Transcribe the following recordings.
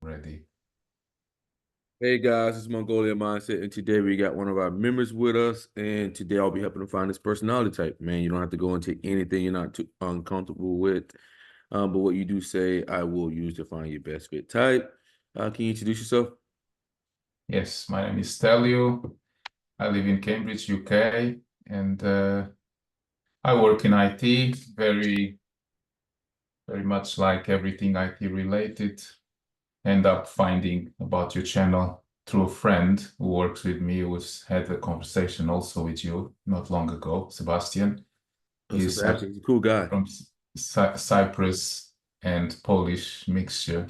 ready. Hey guys, it's Mongolian Mindset, and today we got one of our members with us. And today I'll be helping to find this personality type. Man, you don't have to go into anything you're not too uncomfortable with, but what you do say, I will use to find your best fit type. Can you introduce yourself? Yes, my name is Stelio. I live in Cambridge, UK, and I work in IT, very much like everything IT related. End up finding about your channel through a friend who works with me, who's had a conversation also with you not long ago, Sebastian. Oh, He's Sebastian, he's a cool guy. from Cyprus and Polish mixture.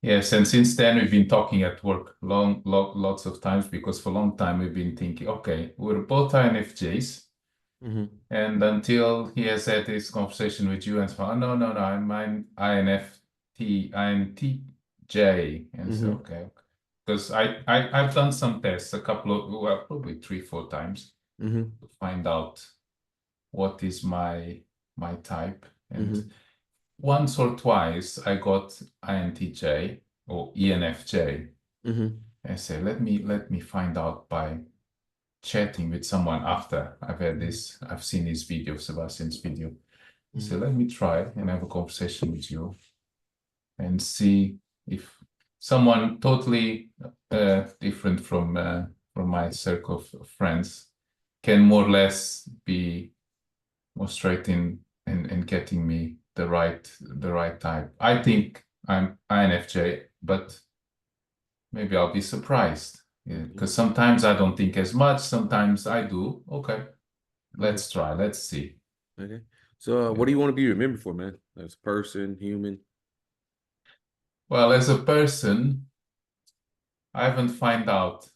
Yes, and since then we've been talking at work lots of times because for a long time we've been thinking, okay, we're both INFJs, and until he has had this conversation with you and so on, no, I'm intj, and so okay, because I've done some tests, a couple of, well, probably 3-4 times to find out what is my type, and once or twice I got INTJ or ENFJ. I say, let me find out by chatting with someone after I've seen his video, Sebastian's video. So let me try and have a conversation with you and see if someone totally different from my circle of friends can more or less be more straight in and getting me the right type. I think I'm INFJ, but maybe I'll be surprised. Yeah, because sometimes I don't think as much, sometimes I do. Okay, let's try, let's see. Okay. So, what do you want to be remembered for, man? As a person, human? Well, as a person, I haven't found out.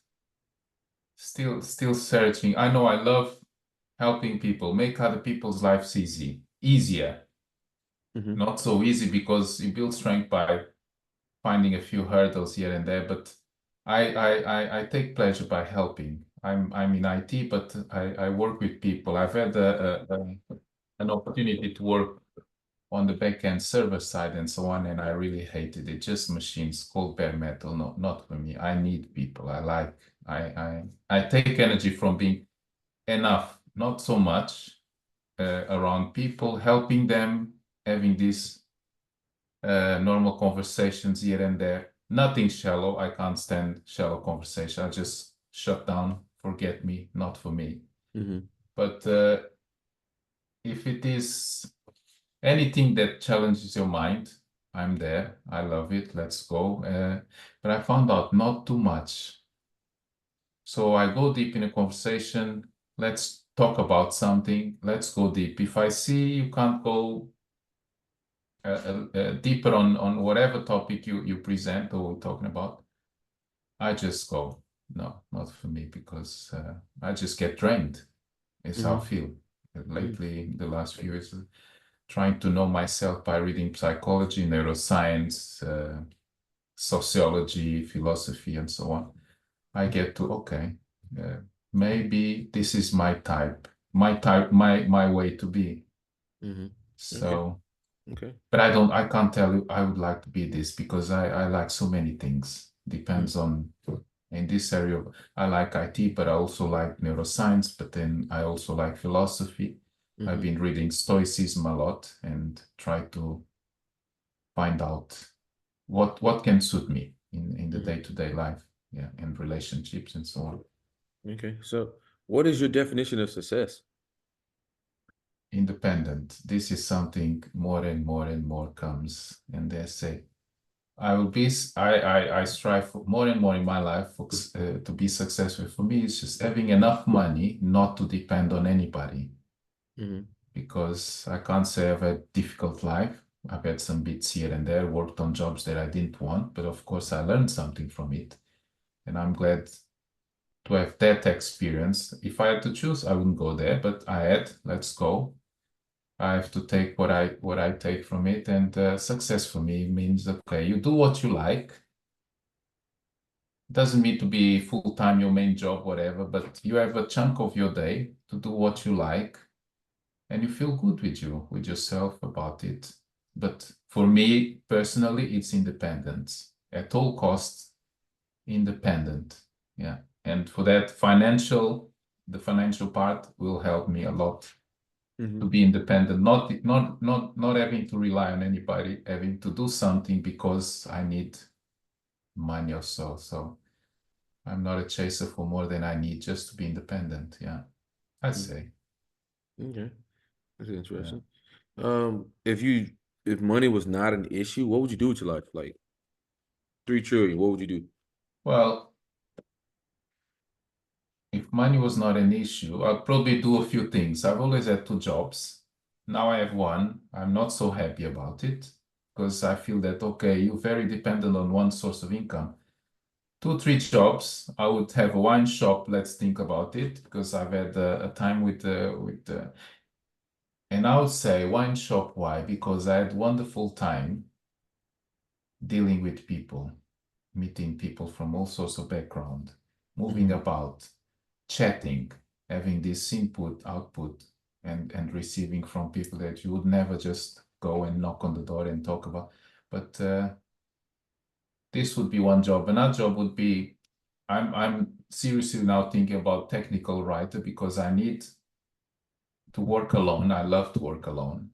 Still searching. I know I love helping people, make other people's lives easier. Not so easy because you build strength by finding a few hurdles here and there, but I take pleasure by helping. I'm in IT, but I work with people. I've had an opportunity to work on the back-end server side and so on, and I really hated it. Just machines, cold bare metal. No, not for me. I need people. I take energy from being enough, not so much around people, helping them, having these normal conversations here and there. Nothing shallow. I can't stand shallow conversation. I just shut down, forget me, not for me. But if it is anything that challenges your mind, I'm there. I love it. Let's go. But I found out not too much. So I go deep in a conversation. Let's talk about something. Let's go deep. If I see you can't go deeper on whatever topic you present or talking about, I just go, no, not for me, because I just get drained. It's how I feel. Lately, the last few years, trying to know myself by reading psychology, neuroscience, sociology, philosophy, and so on. I get to, okay, maybe this is my type, my way to be. So, Okay. but I can't tell you I would like to be this because I like so many things. Depends on, in this area, I like IT, but I also like neuroscience, but then I also like philosophy. I've been reading Stoicism a lot and try to find out what can suit me in the day-to-day life, yeah, and relationships and so on. Okay. So, what is your definition of success? Independent. This is something more and more comes, and they say, I strive for more and more in my life for, to be successful. For me, it's just having enough money not to depend on anybody. Because I can't say I've had a difficult life. I've had some bits here and there, worked on jobs that I didn't want, but of course I learned something from it. And I'm glad to have that experience. If I had to choose, I wouldn't go there, but I had, let's go. I have to take what I take from it, and success for me means, okay, you do what you like. It doesn't mean to be full-time your main job, whatever, but you have a chunk of your day to do what you like, and you feel good with yourself about it. But for me personally, it's independence. at all costs independent. Yeah. And for that, the financial part will help me a lot to be independent, not having to rely on anybody, having to do something because I need money or so. So I'm not a chaser for more than I need just to be independent. Yeah, I'd say. Okay, that's Yeah. interesting. If money was not an issue, what would you do with your life? Like 3 trillion, what would you do? Well, if money was not an issue, I'd probably do a few things. I've always had 2 jobs. Now I have one. I'm not so happy about it because I feel that, okay, you're very dependent on one source of income. 2, 3 jobs. I would have a wine shop. Let's think about it because I've had a time and I would say wine shop. Why? Because I had wonderful time dealing with people, meeting people from all sorts of background, moving about, chatting, having this input, output, and receiving from people that you would never just go and knock on the door and talk about. But this would be one job. Another job would be I'm seriously now thinking about technical writer because I need to work alone. I love to work alone.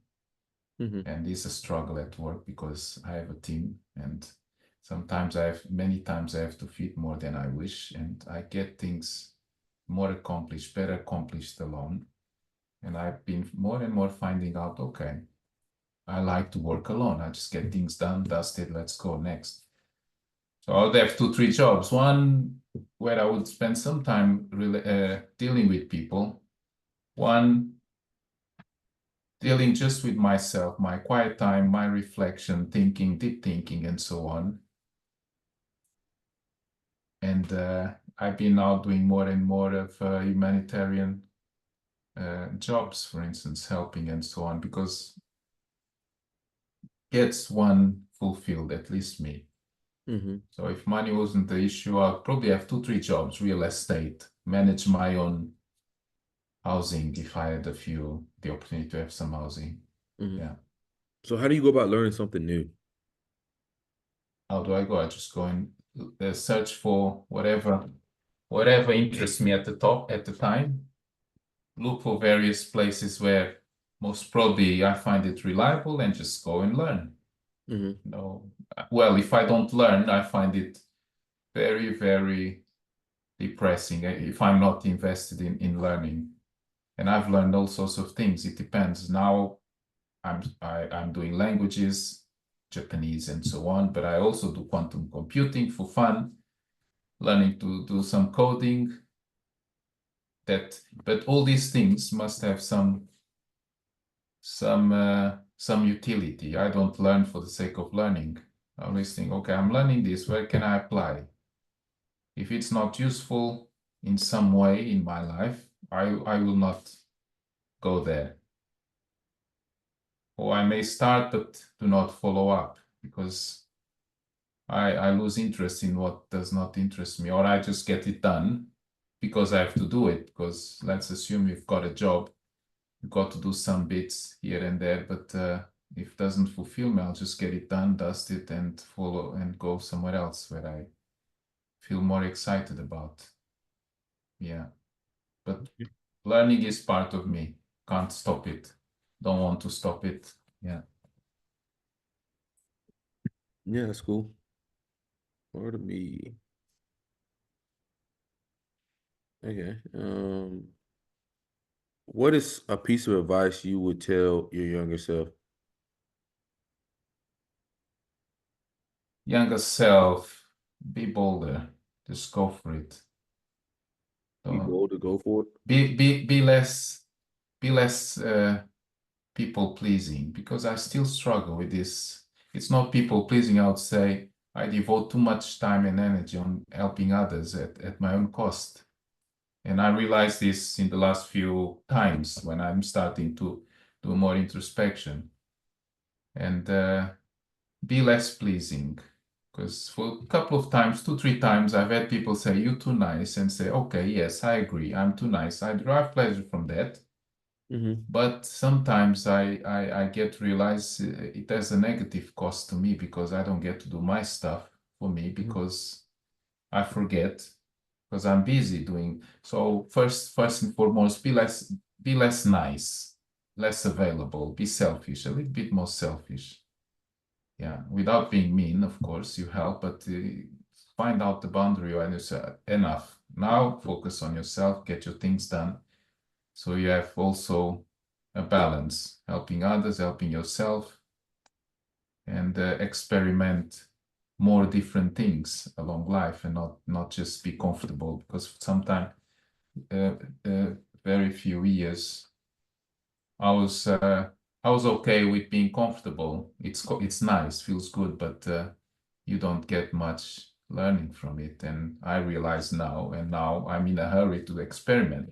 And it's a struggle at work because I have a team and many times I have to feed more than I wish, and I get things better accomplished alone. And I've been more and more finding out, okay, I like to work alone. I just get things done, dusted, let's go next. So I would have 2, 3 jobs. One where I would spend some time dealing with people. One dealing just with myself, my quiet time, my reflection, thinking, deep thinking, and so on. And I've been now doing more and more of humanitarian jobs, for instance, helping and so on, because gets one fulfilled, at least me. So if money wasn't the issue, I'd probably have 2, 3 jobs, real estate, manage my own housing if I had the opportunity to have some housing. Yeah. So how do you go about learning something new? How do I go? I just go and search for whatever interests me at the time. Look for various places where most probably I find it reliable and just go and learn. No, well, if I don't learn, I find it very, very depressing if I'm not invested in learning. And I've learned all sorts of things. It depends. Now I'm doing languages, Japanese and so on, but I also do quantum computing for fun, learning to do some coding. But all these things must have some utility. I don't learn for the sake of learning. I always think, okay, I'm learning this. Where can I apply? If it's not useful in some way in my life, I will not go there. Or I may start but do not follow up because I lose interest in what does not interest me, or I just get it done because I have to do it. Because let's assume you've got a job, you've got to do some bits here and there, but if it doesn't fulfill me, I'll just get it done, dust it, and follow and go somewhere else where I feel more excited about. Yeah, but learning is part of me. Can't stop it. Don't want to stop it. Yeah. Yeah, that's cool. Part of me. Okay. What is a piece of advice you would tell your younger self? Younger self, be bolder. Just go for it. Be Don't bold to go for it. be less people pleasing, because I still struggle with this. It's not people pleasing. I would say I devote too much time and energy on helping others at my own cost. And I realize this in the last few times when I'm starting to do more introspection and be less pleasing. Because for a couple of times, 2, 3 times, I've had people say, "You're too nice," and say, "Okay, yes, I agree. I'm too nice. I derive pleasure from that." But sometimes I get realize it has a negative cost to me because I don't get to do my stuff for me Mhm. because I forget because I'm busy doing. So first and foremost, be less nice, less available, be selfish, a little bit more selfish. Yeah, without being mean, of course, you help, but find out the boundary when you say enough. Now focus on yourself, get your things done. So you have also a balance, helping others, helping yourself, and experiment more different things along life and not just be comfortable because sometimes uh, very few years I was uh, I was okay with being comfortable. It's nice, feels good, but you don't get much learning from it. And I realize now, and now I'm in a hurry to experiment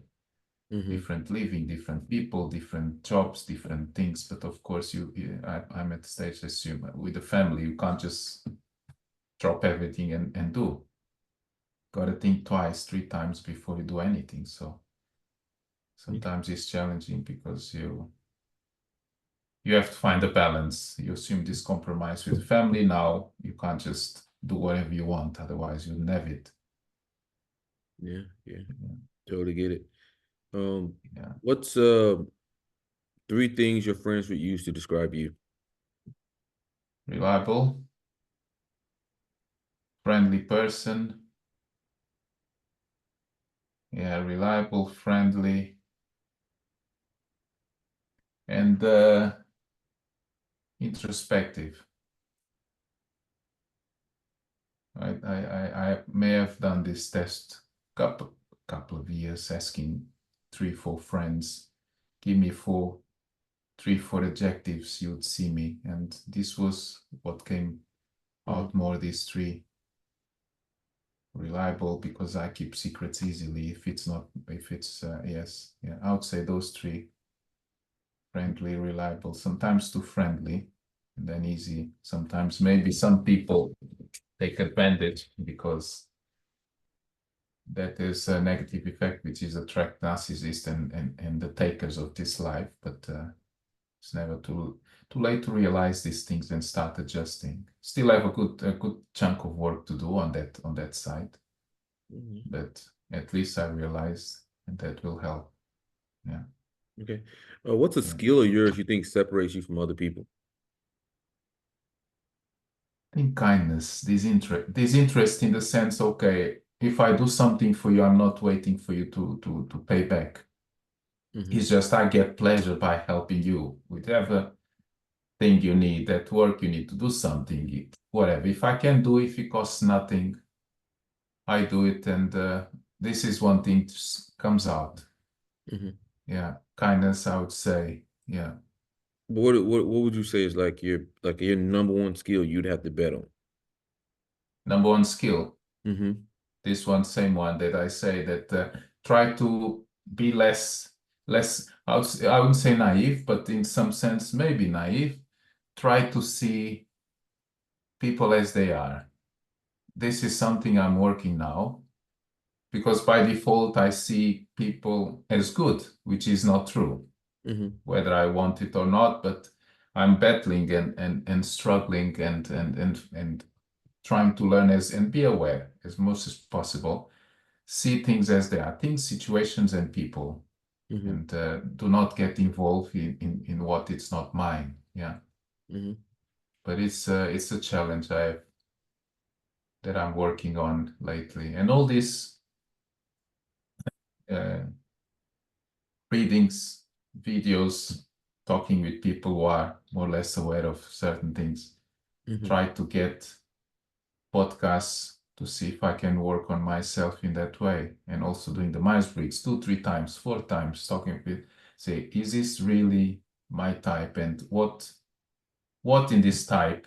Mhm. different living, different people, different jobs, different things. But of course, I'm at the stage, I assume, with the family, you can't just drop everything and do. Got to think twice, three times before you do anything. So Okay. sometimes it's challenging because you have to find a balance. You assume this compromise with the family. Now you can't just do whatever you want, otherwise you'll never it. Yeah, yeah, Yeah. totally get it. Um, Yeah. what's three things your friends would use to describe you? Reliable, friendly person. Yeah, reliable, friendly, and introspective. I may have done this test couple of years, asking three, four friends, give me three, four adjectives you'd see me, and this was what came Mhm. out more. These three: reliable because I keep secrets easily. If it's yes, yeah, I would say those three: friendly, reliable, sometimes too friendly, and then easy. Sometimes maybe some people take advantage because that is a negative effect, which is attract narcissists and the takers of this life. But it's never too late to realize these things and start adjusting. Still have a good chunk of work to do on that side, Mhm. but at least I realized, and that will help. Yeah, Okay. What's a yeah. skill of yours you think separates you from other people? I think kindness, this interest in the sense, okay, if I do something for you, I'm not waiting for you to pay back. Mm-hmm. It's just I get pleasure by helping you with whatever thing you need, at work you need to do something, whatever. If I can do, if it costs nothing, I do it, and this is one thing comes out. Mm-hmm. Yeah, kindness, I would say. Yeah, What would you say is like your number one skill you'd have to bet on? number one skill. Mm-hmm. This one, same one that I say that try to be less. I wouldn't say naive, but in some sense maybe naive. Try to see people as they are. This is something I'm working now because by default I see people as good, which is not true, Mm-hmm. whether I want it or not. But I'm battling and struggling and trying to learn as and be aware as much as possible. See things as they are, things, situations, and people, Mm-hmm. and do not get involved in what it's not mine. Yeah, Mm-hmm. but it's a challenge that I'm working on lately, and all these uh, readings, videos, talking with people who are more or less aware of certain things. Mm-hmm. Try to get podcasts to see if I can work on myself in that way, and also doing the Myers-Briggs two, three times, four times, talking with, say, is this really my type, and what in this type,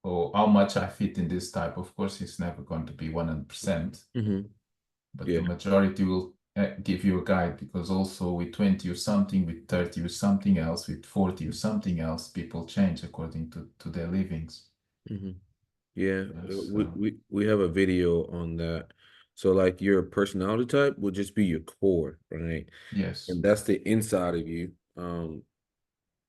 or how much I fit in this type. Of course, it's never going to be 100%, Mm-hmm. but the Yeah. majority will give you a guide, because also with 20 or something, with 30 or something else, with 40 or something else, people change according to their livings. Mm-hmm. Yeah. Yes, We have a video on that. So like your personality type will just be your core, right? yes. And that's the inside of you.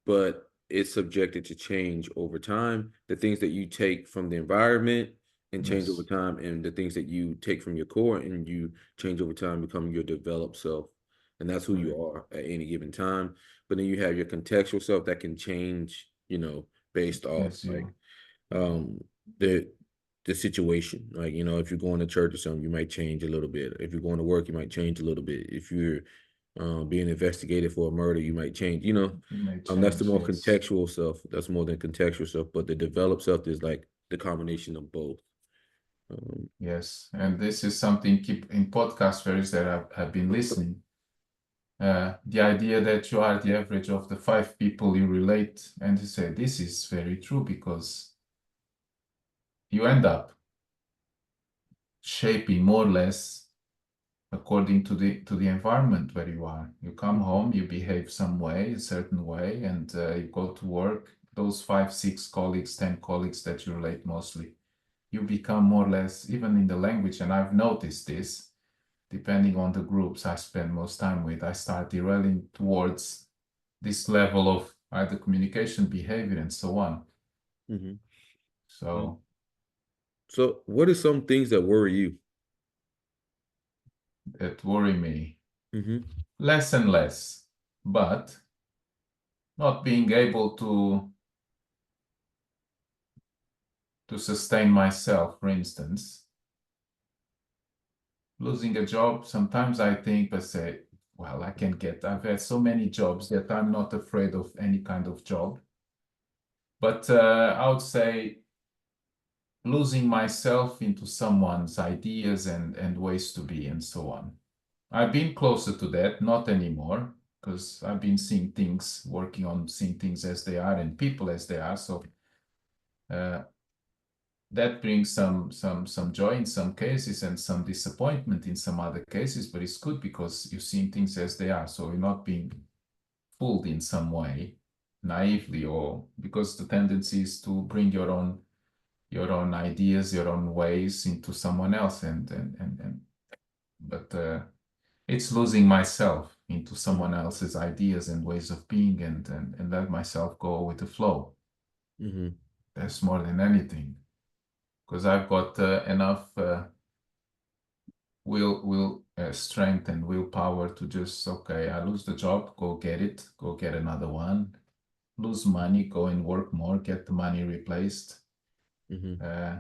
But it's subjected to change over time. The things that you take from the environment and change over Yes, time, and the things that you take from your core and you change over time become your developed self. And that's who you correct. are at any given time. But then you have your contextual self that can change, based off As like you, um the the situation. Like, if you're going to church or something, you might change a little bit. If you're going to work, you might change a little bit. If you're being investigated for a murder, you might change. you may That's the change. more Yes, contextual self. That's more than contextual self. But the developed self is like the combination of both. Um, yes. And this is something keep in podcast series that I've been listening. The idea that you are the average of the five people you relate, and you say this is very true because you end up shaping more or less according to the environment where you are. You come mhm, home, you behave some way, a certain way, and you go to work. Those five, six colleagues, 10 colleagues that you relate mostly, you become more or less, even in the language, and I've noticed this, depending on the groups I spend most time with, I start derailing towards this level of either communication, behavior, and so on. mhm. So So, what are some things that worry you? that worry me Hmm. less and less, but not being able to sustain myself, for instance, losing a job, sometimes I think, I say, well, I've had so many jobs that I'm not afraid of any kind of job. But I would say losing myself into someone's ideas and ways to be and so on. I've been closer to that, not anymore, because I've been seeing things, working on seeing things as they are and people as they are. So uh, that brings some joy in some cases and some disappointment in some other cases, but it's good because you're seeing things as they are. So you're not being fooled in some way, naively, or because the tendency is to bring your own ideas, your own ways into someone else, and but it's losing myself into someone Hmm. else's ideas and ways of being, and let myself go with the flow. Hmm. That's more than anything, because I've got enough will strength and willpower to just okay, I lose the job, go get it, go get another one. Lose money, go and work more, get the money replaced. Hmm. Uh,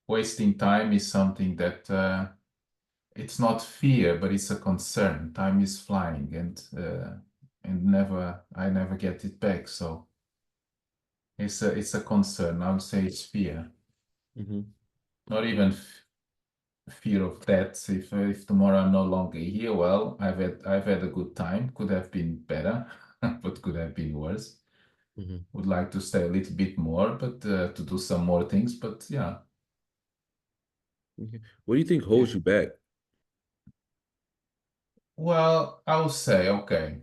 Wasting time is something that it's not fear, but it's a concern. Time is flying, and never I never get it back. So it's a concern. I would say it's fear, Hmm. not even fear of death. If tomorrow I'm no longer here, well, I've had a good time. Could have been better, but could have been worse. Hmm. Would like to stay a little bit more, but to do some more things. But yeah, Okay. What do you think yeah. holds you back? Well, I'll say okay.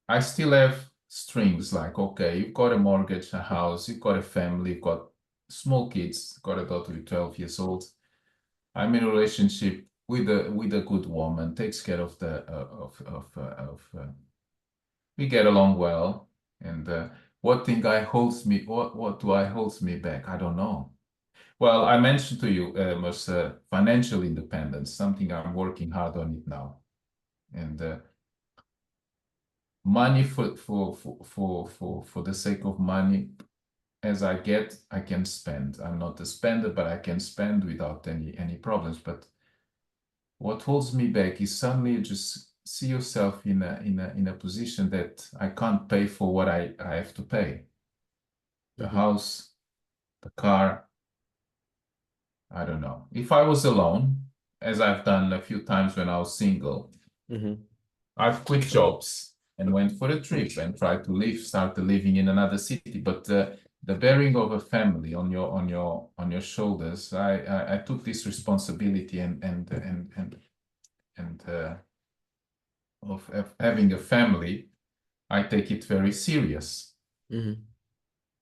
I still have strings like, okay, you've got a mortgage, a house, you've got a family, you've got small kids, got a daughter who's 12 years old. I'm in a relationship with a good woman, takes care of the of we get along well. And what thing I holds me what do I holds me back? I don't know. Well, I mentioned to you was financial independence, something I'm working hard on it now. And money for the sake of money, as I get, I can spend. I'm not a spender, but I can spend without any problems. But what holds me back is suddenly you just see yourself in a position that I can't pay for what I have to pay. The Hmm. house, the car, I don't know. If I was alone, as I've done a few times when I was single, Hmm. I've quit jobs and went for a trip and tried to live, start living in another city. But the bearing of a family on your shoulders, I took this responsibility and of having a family, I take it very serious. Hmm.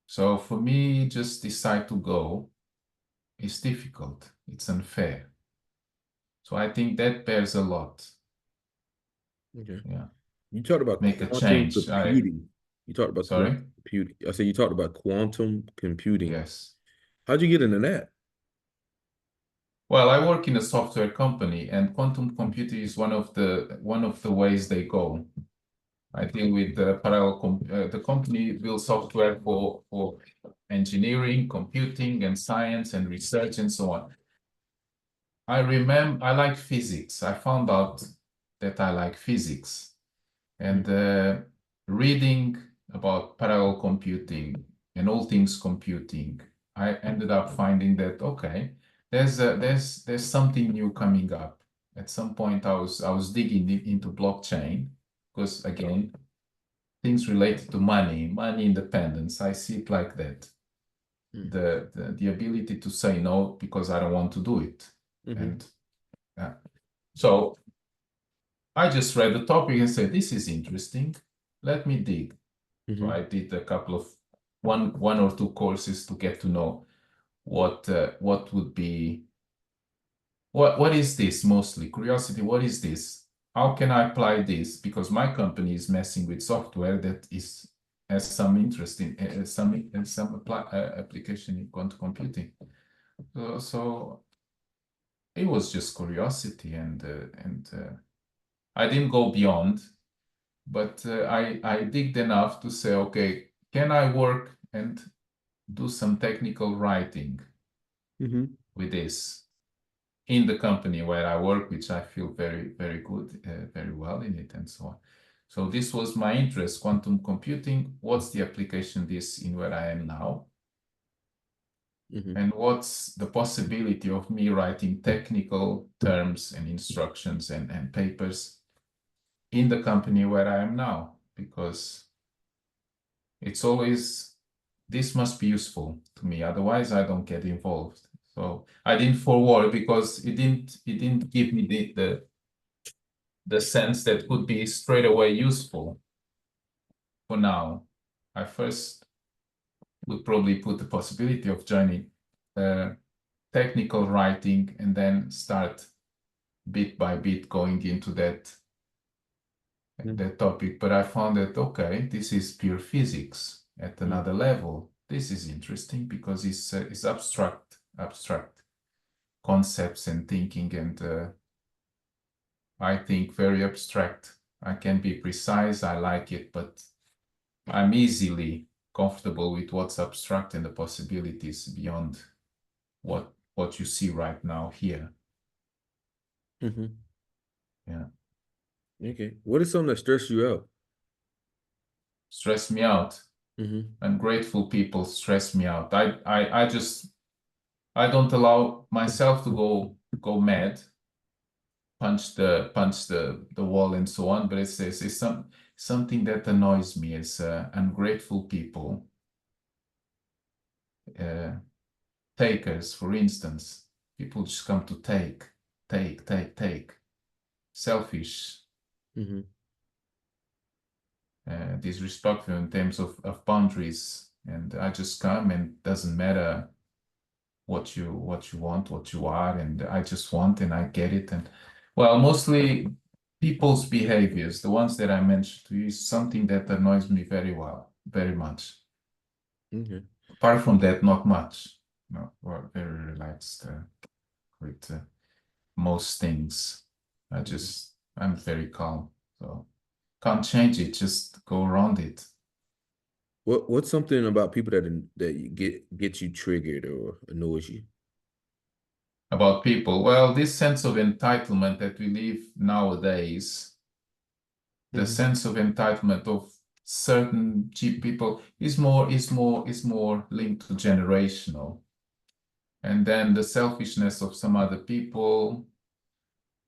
So for me, just decide to go is difficult. It's unfair. So I think that bears a lot. Okay. Yeah, You talked about make a quantum change. I computing. You talked about Sorry? quantum computing. I said you talked about quantum computing. Yes. How'd you get into that? Well, I work in a software company, and quantum computing is one of the ways they go. I deal with the company builds software for engineering, computing, and science and research and so on. I remember I like physics. I found out that I like physics, and reading about parallel computing and all things computing, I ended up finding that okay, there's something new coming up. At some point, I was digging into blockchain because again, things related to money independence. I see it like that. The ability to say no because I don't want to do it. Mm-hmm. And so I just read the topic and said, this is interesting. Let me dig. So Mm-hmm. I did a couple of one or two courses to get to know what would be what is this mostly curiosity. What is this? How can I apply this? Because my company is messing with software that is has some interest in application in quantum computing. So it was just curiosity, and I didn't go beyond, but I digged enough to say, okay, can I work and do some technical writing Mm-hmm. with this in the company where I work, which I feel very, very good, very well in it, and so on. So this was my interest, quantum computing. What's the application this in where I am now? Mm-hmm. And what's the possibility of me writing technical terms and instructions and papers in the company where I am now? Because it's always, this must be useful to me. Otherwise, I don't get involved. So I didn't forward because it didn't give me the sense that could be straight away useful for now. I first would probably put the possibility of joining technical writing and then start bit by bit going into that topic. But I found that, okay, this is pure physics at another level. This is interesting because it's abstract concepts and thinking, and I think very abstract. I can be precise, I like it, but I'm easily comfortable with what's abstract and the possibilities beyond what you see right now here. Mm-hmm. Yeah. Okay. What is something that stressed you out? Stress me out. Mm-hmm. Ungrateful people stress me out. I don't allow myself to go mad, punch the wall and so on, but it's something that annoys me is ungrateful people, uh, takers, for instance. People just come to take, selfish, Mm-hmm. disrespectful in terms of boundaries, and I just come and doesn't matter what you want, what you are, and I just want and I get it. And well, mostly people's behaviors, the ones that I mentioned to you, is something that annoys me very much. Okay. Apart from that, not much. No, we're very relaxed with most things. I'm very calm, so can't change it. Just go around it. What's something about people that you get you triggered or annoys you? About people, well, this sense of entitlement that we live nowadays, the Mm-hmm. sense of entitlement of certain cheap people is more linked to generational, and then the selfishness of some other people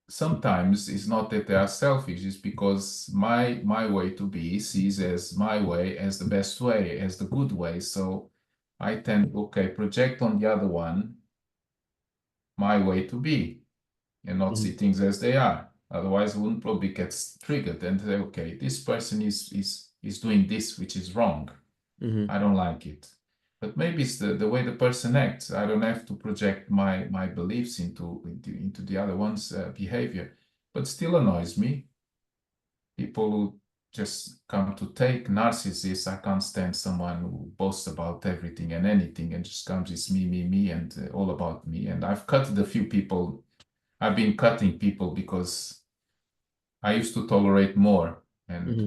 sometimes is not that they are selfish, it's because my way to be sees as my way as the best way, as the good way. So I tend, okay, project on the other one my way to be and not see Mm-hmm. things as they are. Otherwise, I wouldn't probably get triggered and say, okay, this person is doing this, which is wrong. Mm-hmm. I don't like it. But maybe it's the way the person acts. I don't have to project my beliefs into the other one's behavior. But still annoys me. People who just come to take. Narcissist, I can't stand someone who boasts about everything and anything and just comes, it's me, and all about me. And I've cut a few people. I've been cutting people because I used to tolerate more and Hmm.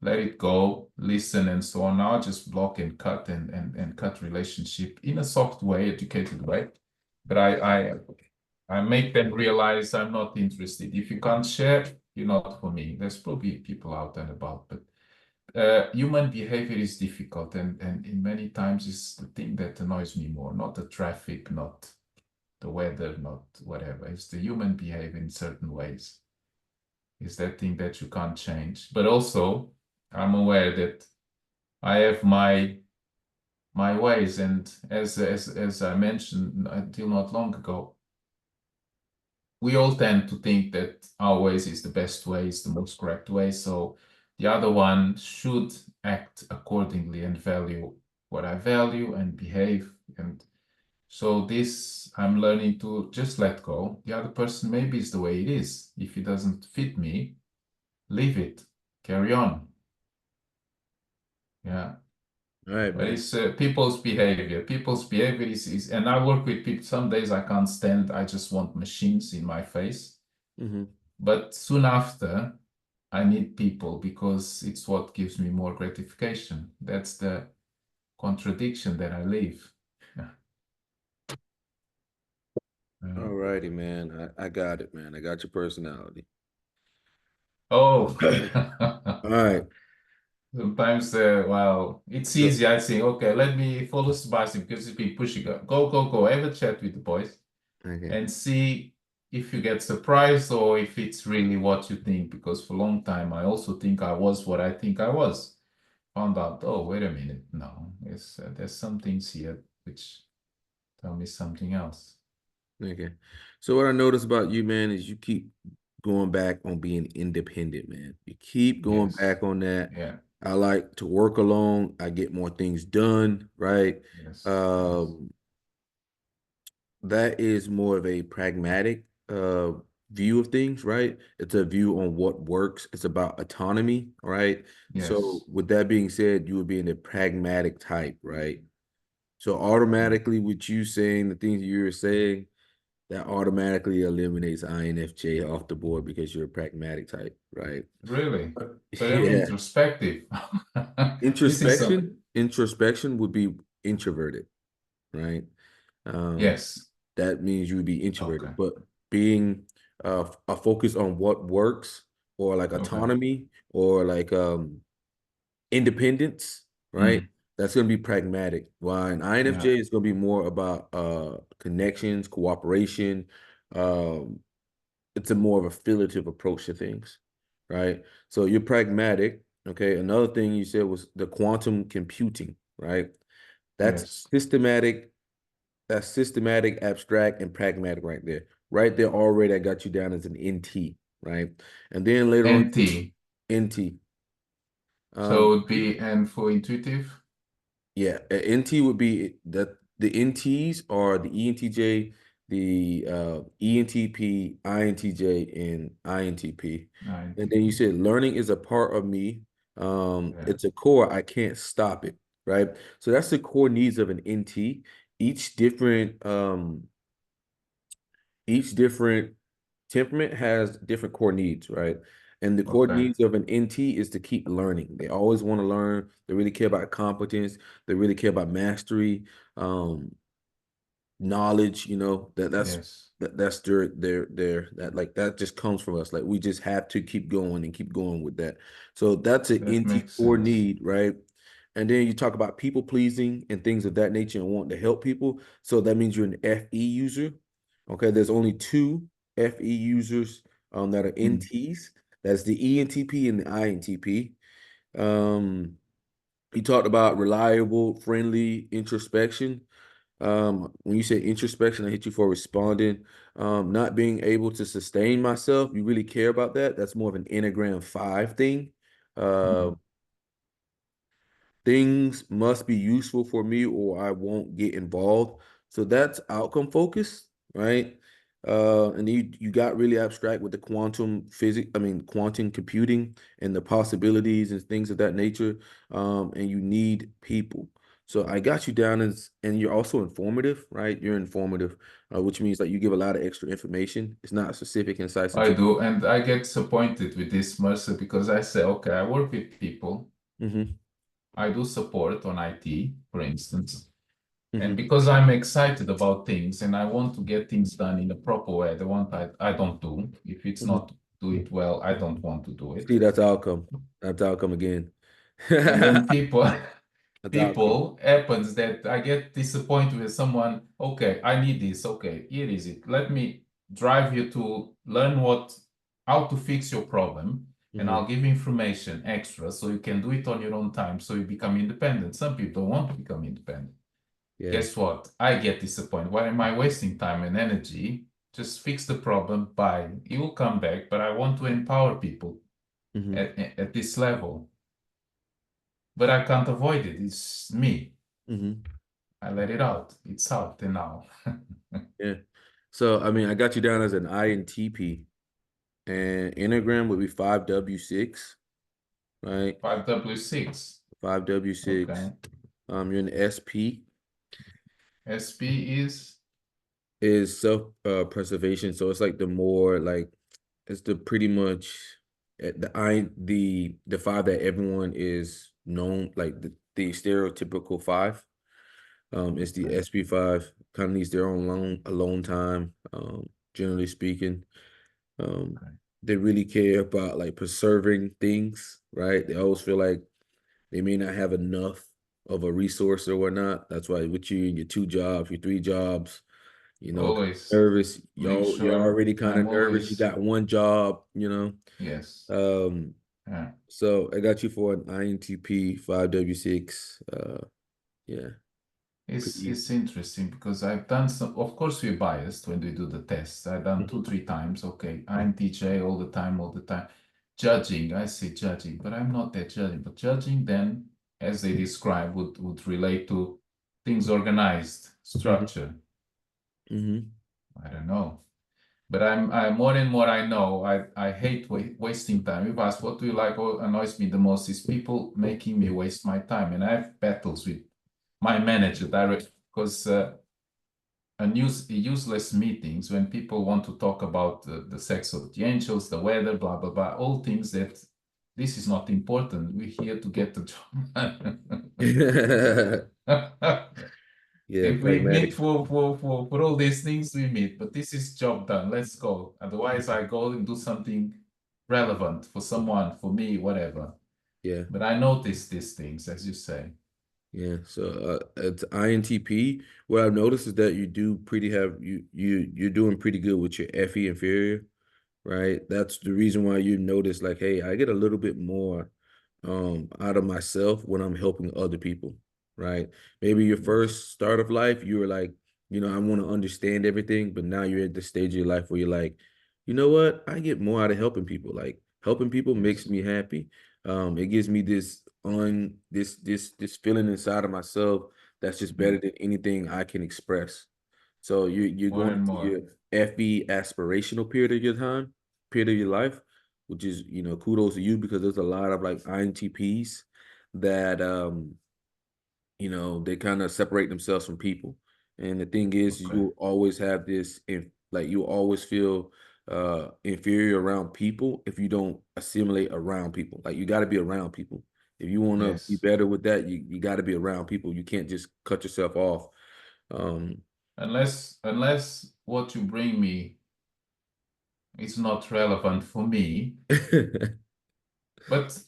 let it go, listen, and so on. Now I just block and cut and cut relationship in a soft way, educated way. But I make them realize I'm not interested. If you can't share, you're not for me. There's probably people out and about, but human behavior is difficult, and in many times it's the thing that annoys me more, not the traffic, not the weather, not whatever. It's the human behavior in certain ways. It's that thing that you can't change. But also, I'm aware that I have my ways, and as I mentioned until not long ago, we all tend to think that our ways is the best way, is the most correct way. So the other one should act accordingly and value what I value and behave. And so this, I'm learning to just let go. The other person maybe is the way it is. If it doesn't fit me, leave it, carry on. Yeah. All right, But man. it's people's behavior. People's behavior and I work with people. Some days I can't stand, I just want machines in my face. Hmm. But soon after, I need people because it's what gives me more gratification. That's the contradiction that I live. Yeah. All righty, man. I got it, man. I got your personality. Oh, All right. sometimes, well, it's So, easy. I think, okay, let me follow Sebastian because he's been pushing up. Go. Have a chat with the boys okay. and see if you get surprised or if it's really what you think. Because for a long time, I also think I was what I think I was. Found out, oh, wait a minute. No, there's some things here which tell me something else. Okay. So what I noticed about you, man, is you keep going back on being independent, man. You keep going Yes. back on that. Yeah. I like to work alone. I get more things done, right? Yes. Yes. Um, that is more of a pragmatic view of things, right? It's a view on what works. It's about autonomy, right? So Yes. with that being said, you would be in a pragmatic type, right? So Mm. automatically with you saying the things you're saying, that automatically eliminates INFJ off the board because you're a pragmatic type, right? Really? But I'm Yeah. introspective. This is so. Introspection would be introverted, right? Um, Yes. that means you would be Okay. introverted, but being a focus on what works or like Okay. autonomy or like independence, right? Mm. That's going to be pragmatic. While an Yeah. INFJ is going to be more about connections, cooperation, um, it's a more of a affiliative approach to things, right? So you're pragmatic. Okay. Another thing you said was the quantum computing, right? That's Yes. systematic. That's systematic, abstract, and pragmatic right there. Right there already, I got you down as an NT, right? And then later on, NT. NT. So Um, it would be N for intuitive. Yeah, NT would be that the NTs are the ENTJ, the ENTP, INTJ, and INTP. And then you INTP. said learning is a part of me. Yeah. It's a core. I can't stop it, right? So that's the core needs of an NT. Each different each different temperament has different core needs, right? And the core Okay. needs of an NT is to keep learning. They always want to learn. They really care about competence. They really care about mastery, knowledge. Yes. That's their that like that just comes from us. Like we just have to keep going and keep going with that. So that's an That NT makes core sense. need, right? And then you talk about people pleasing and things of that nature and wanting to help people. So that means you're an FE user. Okay, there's only two FE users that are Mm. NTs. That's the ENTP and the INTP. Um, you talked about reliable, friendly introspection. When you say introspection, I hit you for responding. Not being able to sustain myself, you really care about that. That's more of an Enneagram 5 thing. Uh, Mm. things must be useful for me or I won't get involved. So that's outcome focused, right? And you got really abstract with the quantum physics, I mean quantum computing and the possibilities and things of that nature. And you need people. So I got you down as, and you're also informative, right? You're informative, which means like you give a lot of extra information. It's not specific insights I into. do, and I get disappointed with this, Mercer, because I say, okay, I work with people. Mm-hmm. I do support on IT, for instance. And Mm-hmm. because I'm excited about things and I want to get things done in a proper way, the one I don't do. If it's Mm-hmm. not do it well, I don't want to do it. See, that's outcome. That's outcome again. And then people That's outcome. people happens that I get disappointed with someone. Okay, I need this. Okay, here is it. Let me drive you to learn how to fix your problem, and Mm-hmm. I'll give information extra so you can do it on your own time so you become independent. Some people don't want to become independent. Yeah. Guess what? I get disappointed. Why am I wasting time and energy? Just fix the problem. Bye. You will come back, but I want to empower people Mm-hmm. at this level. But I can't avoid it. It's me. Mm-hmm. I let it out. It's out and now. Yeah. So I mean, I got you down as an INTP, and Enneagram would be 5W6, right? 5W6. 5W6. Okay. You're an SP SP is is self preservation. So it's like the more like it's the pretty much the five that everyone is known, like the stereotypical five. It's the okay. SP5, kind of needs their own alone time, generally speaking. Um, Okay. they really care about like preserving things, right? They always feel like they may not have enough of a resource or whatnot. That's why with you and your two jobs, your three jobs, Always nervous. make You're sure already kind I'm of nervous. You always, got one job, yes. Um, Yeah. so I got you for an INTP 5W6. Yeah, pretty. It's interesting because I've done some, of course we're biased when we do the tests. I've done two, Mhm. 3 times. Okay, I'm TJ all the time, all the time. Judging, I say judging, but I'm not that judging. But judging then, as they describe, would relate to things organized, Mhm. structure. Mhm. I don't know. But I more and more I know I hate wasting time. If asked what do you like, what annoys me the most is people making me waste my time. And I have battles with my manager direct because useless meetings when people want to talk about the sex of the angels, the weather, blah blah blah, all things that this is not important. We're here to get the job. Yeah, If we meet pragmatic. for all these things, we meet, but this is job done. Let's go. Otherwise, I go and do something relevant for someone, for me, whatever. Yeah, But I notice these things, as you say. yeah. So at INTP, what I've noticed is that you do pretty have you're doing pretty good with your FE inferior, right? That's the reason why you notice like, hey, I get a little bit more out of myself when I'm helping other people, right? Maybe your Yes. first start of life, you were like, I want to understand everything, but now you're at the stage of your life where you're like, you know what? I get more out of helping people. Like helping people makes Yes. me happy. It gives me this feeling inside of myself that's just better Mhm. than anything I can express. So you're More going and into more. your FB aspirational period of your life, which is, kudos to you because there's a lot of like INTPs that they kind of separate themselves from people. And the thing is, Okay. you always have this in like you always feel inferior around people if you don't assimilate around people. Like you got to be around people. If you want to be Yes. better with that, you got to be around people. You can't just cut yourself off. Um, Unless what you bring me is not relevant for me. But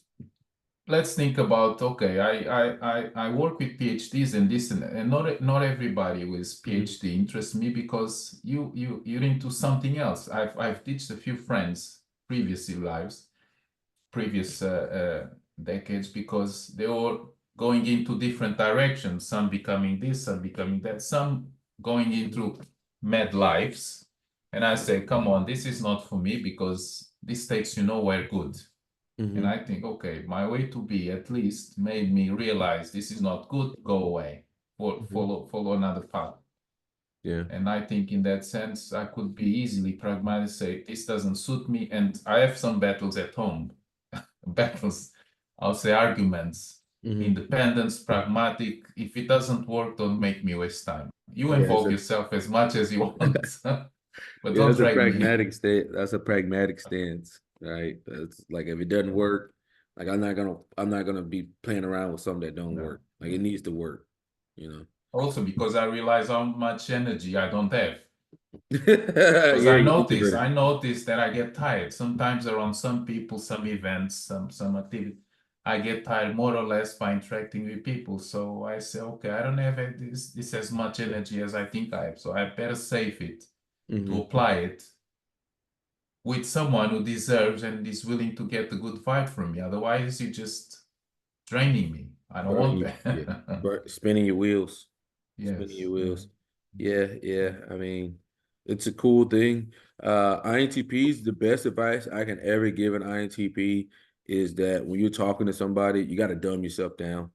let's think about, okay, I work with PhDs and this and not everybody with Mhm. PhD interests me because you're into something else. I've teached a few friends previously lives, previous decades because they were going into different directions, some becoming this, some becoming that, some going into mad lives. And I say, come on, this is not for me because this takes you nowhere good. And Mhm. I think, okay, my way to be at least made me realize this is not good, go away, or Mhm. follow another path. Yeah. And I think in that sense, I could be easily pragmatic, say, this doesn't suit me. And I have some battles at home, battles, I'll say arguments, Mm-hmm. independence, pragmatic. If it doesn't work, don't make me waste time. You Yeah, involve yourself as much as you want, but yeah, don't that's a drag me. pragmatic stance. That's a pragmatic stance, right? That's like if it doesn't work, like I'm not gonna be playing around with something that don't No, work. Like it no. needs to work, you know. Also, because I realize how much energy I don't have. Because Yeah, you introverted. I notice that I get tired. Sometimes around some people, some events, some activity, I get tired more or less by interacting with people. So I say, okay, I don't have this as much energy as I think I have. So I better save it to Hmm. apply it with someone who deserves and is willing to get a good vibe from me. Otherwise, you're just draining me. I don't Burn want you, yeah, that. spinning your wheels, spinning Yes. your Yeah. wheels. Yeah, yeah. I mean, it's a cool thing. INTPs, the best advice I can ever give an INTP is that when you're talking to somebody, you got to dumb yourself down,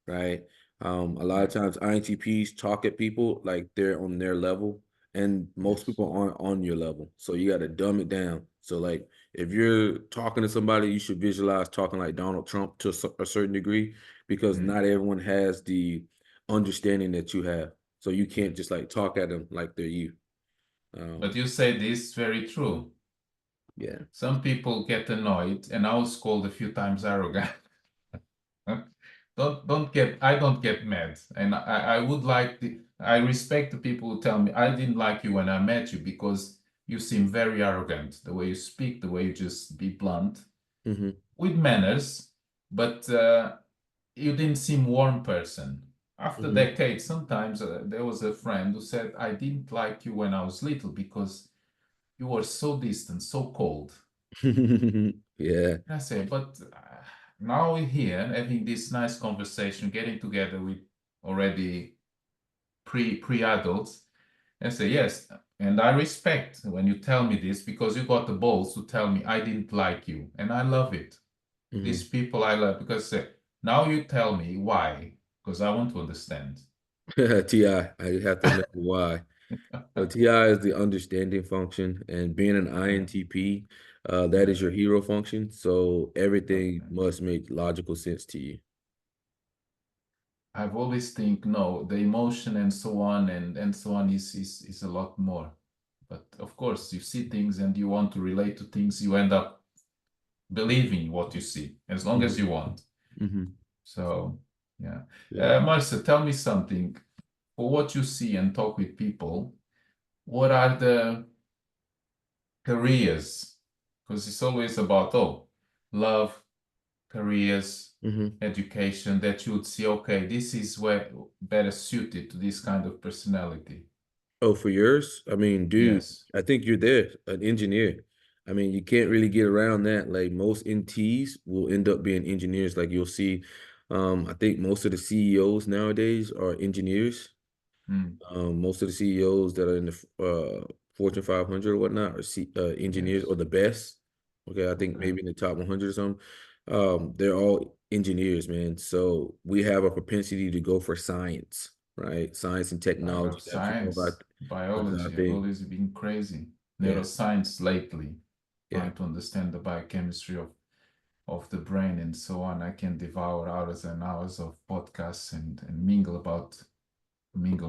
right? A lot of Yeah. times INTPs talk at people like they're on their level, and most Yes. people aren't on your level. So you got to dumb it down. So like if you're talking to somebody, you should visualize talking like Donald Trump to a certain degree because Mm. not everyone has the understanding that you have. So you can't just like talk at them like they're you. But Um, you say this very true. yeah. Some people get annoyed, and I was called a few times arrogant. Don't get I don't get mad. And I would like I respect the people who tell me I didn't like you when I met you because you seem very arrogant. The way you speak, the way you just be blunt Hmm. with manners, but you didn't seem warm person. After Hmm. decades, sometimes there was a friend who said I didn't like you when I was little because you were so distant, so cold. Yeah. I say, but now we're here having this nice conversation, getting together with already pre adults, and say yes. And I respect when you tell me this because you got the balls to tell me I didn't like you, and I love it. These Hmm. people I love because now you tell me why, because I want to understand. Ti, I have to know why. So TI is the understanding function, and being an Yeah, INTP, that yeah. is your hero function. So everything Okay. must make logical sense to you. I've always think no, the emotion and so on and so on is a lot more. But of course, you see things and you want to relate to things, you end up believing what you see, as long as Hmm. you want. Hmm. So, yeah. Yeah. Marcia, tell me something. For what you see and talk with people, what are the careers? Because it's always about, oh, love, careers, Hmm. education, that you would see, okay, this is where better suited to this kind of personality. Oh, for yours? I mean, dude, Yes. I think you're there, an engineer. I mean, you can't really get around that. Like most NTs will end up being engineers. Like you'll see, I think most of the CEOs nowadays are engineers. Mm, Most of the CEOs that are in the Fortune 500 or whatnot are engineers yes. or the best. Okay, I think Okay. maybe in the top 100 or something. They're all engineers, man. So we have a propensity to go for science, right? Science and I love technology. science, That's our biology. I've thing. always been crazy. Yeah, Neuroscience lately, yeah. trying to understand the biochemistry of the brain and so on. I can devour hours and hours of podcasts and mingle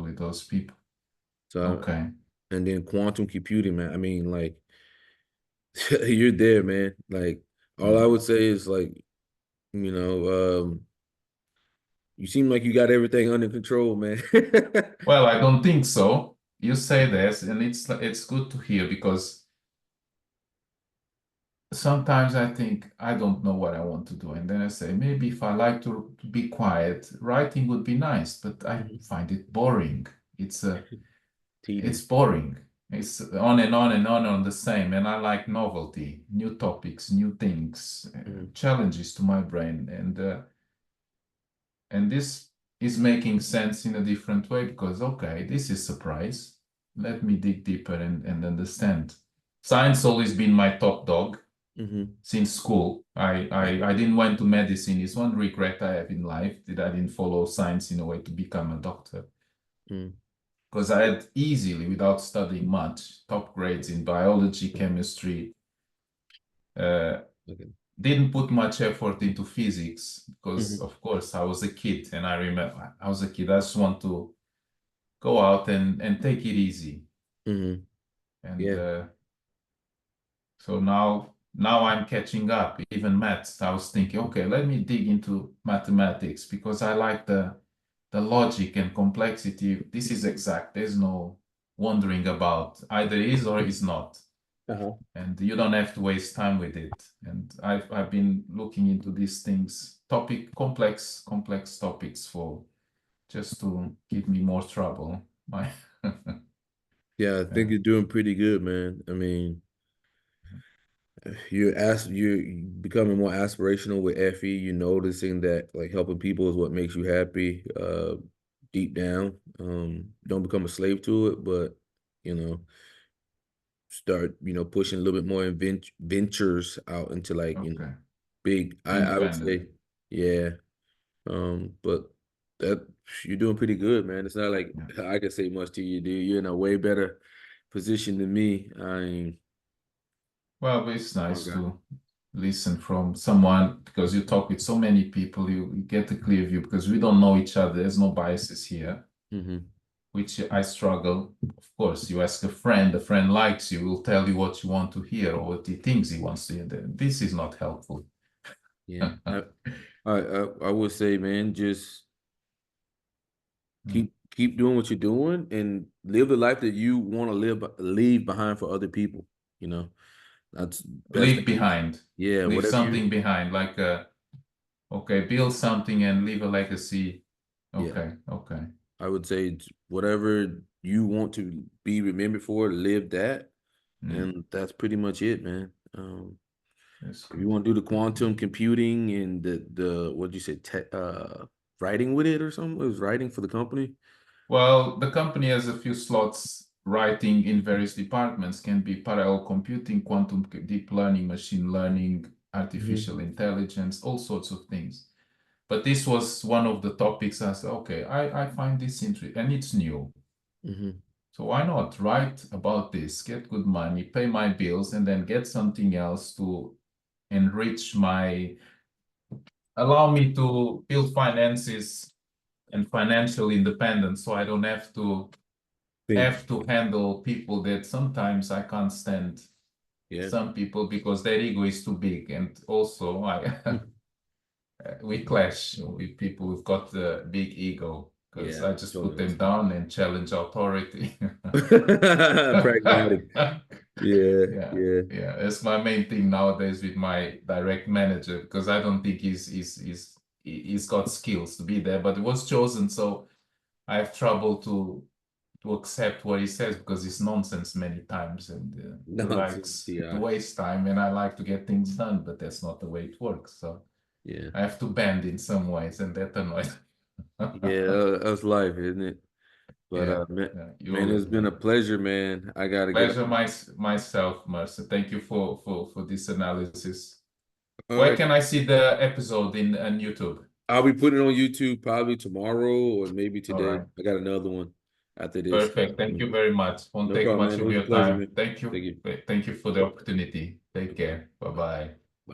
with those people. So Okay. and then quantum computing, man. I mean, like you're there, man. Like all I Mm. would say is like, you know, you seem like you got everything under control, man. Well, I don't think so. You say this, and it's good to hear because sometimes I think I don't know what I want to do, and then I say maybe if I like to be quiet, writing would be nice, but I Mhm. find it boring. It's Tedious. boring. It's on and on and on the same, and I like novelty, new topics, new things, Mhm. challenges to my brain, and this is making sense in a different way because okay, this is surprise. Let me dig deeper and understand. Science always been my top dog Mhm. since school. Yeah. I didn't went to medicine. It's one regret I have in life that I didn't follow science in a way to become a doctor. Mm. because I had easily, without studying much, top grades in biology, chemistry. Okay. Didn't put much effort into physics because, Hmm. of course, I was a kid, and I remember I was a kid. I just want to go out and take it easy. Hmm. And Yeah. so now I'm catching up. Even maths, I was thinking, okay, let me dig into mathematics because I like the logic and complexity. This is exact. There's no wondering about either is or is not. Uh-huh. And you don't have to waste time with it. And I've been looking into these things, complex topics for just to give me more trouble. My Yeah, I think yeah, you're doing pretty good, man. I mean, you're becoming more aspirational with FE. You're noticing that like helping people is what makes you happy, deep down. Don't become a slave to it, but you know, start, pushing a little bit more ventures out into like, okay, big. I would independent. say, yeah. But that you're doing pretty good, man. It's not like Yeah. I can say much to you, dude. You're in a way better position than me. I mean, Well, but it's my nice God. to listen from someone because you talk with so many people, you get a clear view because we don't know each other. There's no biases here, Hmm. which I struggle. Of course, you ask a friend likes you, will tell you what you want to hear or what he thinks he wants to hear. This is not helpful. Yeah. I would say, man, just keep doing what you're doing and live the life that you want to leave behind for other people. You know, that's best Leave thing. behind, Yeah, leave whatever you. something behind, like okay, build something and leave a legacy. Yeah, Okay, okay, I would say whatever you want to be remembered for, live that, mm, and that's pretty much it, man. that's If you good. want to do the quantum computing and the what did you say, writing with it or something? It was writing for the company. Well, the company has a few slots writing in various departments, can be parallel computing, deep learning, machine learning, Hmm. artificial intelligence, all sorts of things. But this was one of the topics I said, okay, I find this interesting and it's new. Hmm. So why not write about this, get good money, pay my bills, and then get something else to enrich allow me to build finances and financial independence so I don't Think. have to handle people that sometimes I can't stand Yeah. some people because their ego is too big. And also I we clash with people who've got the big ego because Yeah, I I just totally put them understand. down and challenge authority. Pragmatic. Yeah, Yeah, yeah. yeah. That's my main thing nowadays with my direct manager because I don't think he's got skills to be there, but he was chosen, so I have trouble to accept what he says because it's nonsense many times, and he Nonsense, likes to yeah. waste time, and I like to get things done, but that's not the way it works. So Yeah. I have to bend in some ways, and that annoys. Yeah, that's life, isn't it? But Yeah, man, yeah. man, it's been a pleasure, man. I gotta get Pleasure off. myself, Mercer. Thank you for this analysis. All Where right. can I see the episode in on YouTube? I'll be putting it on YouTube probably tomorrow or maybe All today. right. I got another one after this. Perfect. Thank you very much. Won't No take problem, much man. It of was a your pleasure, time. man. Thank Thank you. you. Thank you for the opportunity. Take care. Bye bye.